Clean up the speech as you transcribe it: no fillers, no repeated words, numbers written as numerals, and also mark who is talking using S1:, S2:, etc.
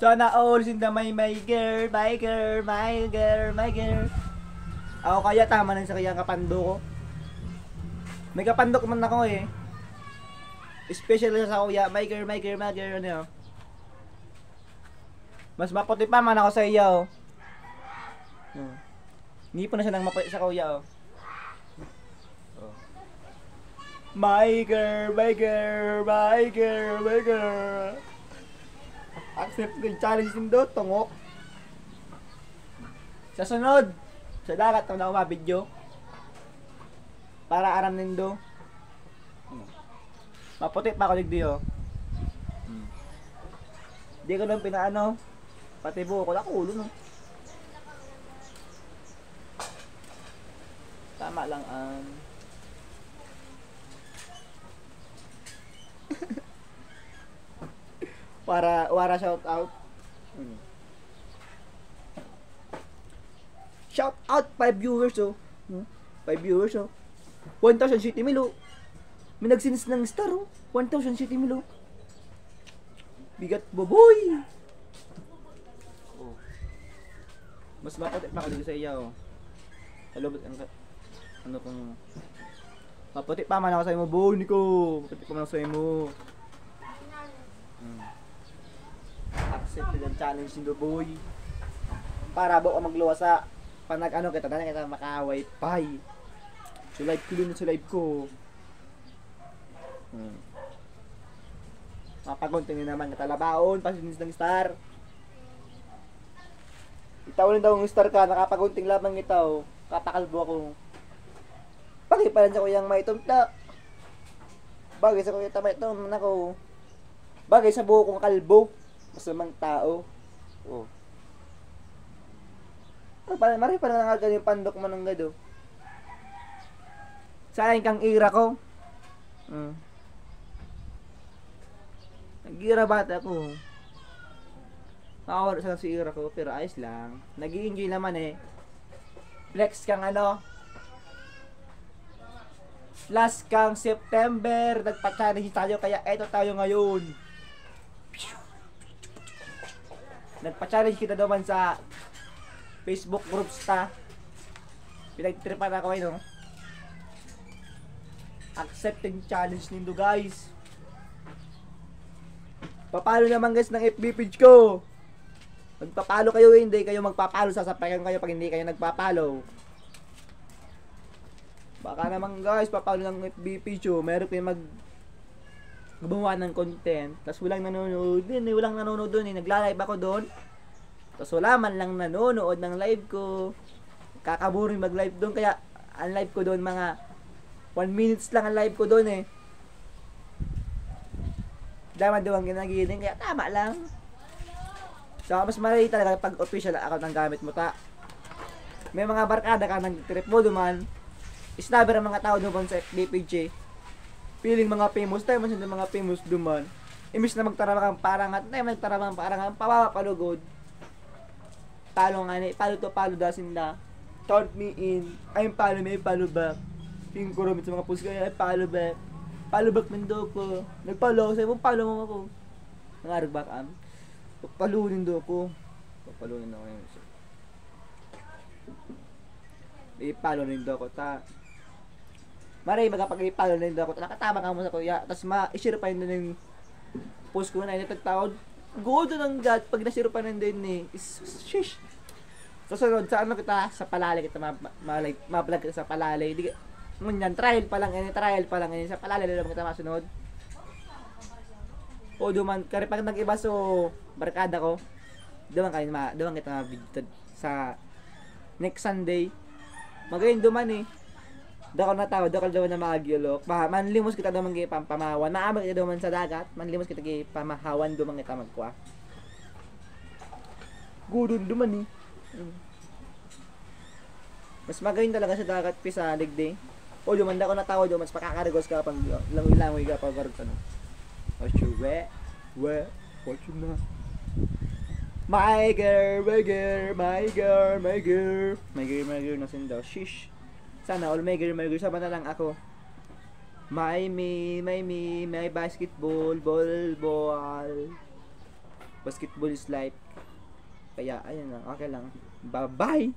S1: Sana all sinda my girl, my girl, my girl, my girl. Ako kaya tama na sa kaya kapando ko. May kapandok man ako eh. Especially sa kuya, my girl, my girl, my girl, ano. Mas maputi pa man ako sa iyo. Hindi pa na siya nang maputi sa kuya, oh. My girl, my girl, my girl, my girl. Accept the challenge nindo, tungok. Sa sunod, sa dagat na ako mabidyo. Para aram nindo. Maputi pa ako digdiyo. Di ko lang pinaano. Pati buho ko nakulo, no. Tama lang ang para shout out. Shout out 5 viewers, oh. 5 viewers, oh. 1,000 city milo. May nagsinis ng star, oh. 1,000 city milo. Bigat boboy. Oh. Mas maputi pa ako sa iya, oh. Hello, ano kung maputi pa man ako sa imo, boy, Nico. Maputi pa man ako sa imo. Accept the challenge nindo, boy. Para ba ka magluwa sa panag ano kita na kita makaway pay. So live ko din sa live ko. Mapagunting naman kita labaon pasinis ng star. Itawin daw ng star ka, nakapagunting lamang itaw. Kapakalbo ako. Bagay pa rin sa kuyang maitumta. Bagay sa kuyang tamaitum ako. Bagay sa buho kong kalbo. Masamang tao. Oh. Mari pa na nga ganyan pandok man ng gado. Sayang kang ira ko. Nag-ira bata ko. Nakawala sa si ira ko, pero ayos lang. Nag-i-enjoy naman eh. Flex kang ano. Last kang September, nagpa-challenge tayo, kaya eto tayo ngayon. Nagpa-challenge kita naman sa Facebook groups ta. Pinagtripan ako no. Accepting challenge nindo, guys. Papalo naman guys ng FB page ko. Magpapalo kayo, hindi kayo magpapalo, sasapayan kayo pag hindi kayo nagpapalo. Baka naman guys, papalo ng FB page ko. Meron kayo gumawa ng content, tapos walang nanonood din, walang nanonood doon eh. Nagla-live ako doon, tapos wala man lang nanonood ng live ko. Kakaboring mag-live doon, kaya ang live ko doon mga 1 minutes lang ang live ko doon eh. Daman doon ang ginagiling, kaya tama lang. So mas marami talaga pag official account ng gamit mo ta. May mga barkada ka ng trip mo duman, isnaber ang mga tao doon sa FB page eh. Feeling mga famous tayo, mas hindi mga famous duman. Imbis na magtarabang parangat, na magtarabang parangat, pawapalugod. Palo nga ni, palo to, palo dasin na. Count me in, I'm palo me, palo back. Tingin ko rin sa mga post kaya, ay palo back. Palo back nindo ko. Nagpalo ako sa'yo, palo mo ako. Nangarag back am. Palo nindo ko. Palo nindo ko yun. Ipalo nindo ko, ta. Maray magpag-ipalo na din ako. Nakatama ka mo sa kuya. Tapos ma-share pa yun na yung post ko na inatagtawad. Go doon ang God. Pag na-share pa na din eh. Shish. Susunod sa ano kita? Sa palalay kita. Ma-vlog kita sa palalay. Di, ngunyan, trial pa lang. Trial pa lang. Sa palalay lang kita masunod. O duman. Kaya pag nag-iba so barkada ko. Duman kita ma-video sa next Sunday. Magayon duman eh. Dako na tao, dako daw na magyulok. Manlimos kita daw mangi pamahawan. Maamag kita daw man sa dagat. Manlimos kita gi pamahawan daw man kita magkuha. Gudon duman eh. Mas magayon talaga sa dagat pisa digdi. O duman dako na tao daw mas pakakarigos ka pag langoy-langoy ka pag garot ano. O chuwe. What you na? My girl, my girl, my girl, my girl. My girl na sin daw. Shish. Sana all may girl sama na lang ako. My basketball, ball. Basketball is life. Kaya, ayun lang. Okay lang. Bye-bye!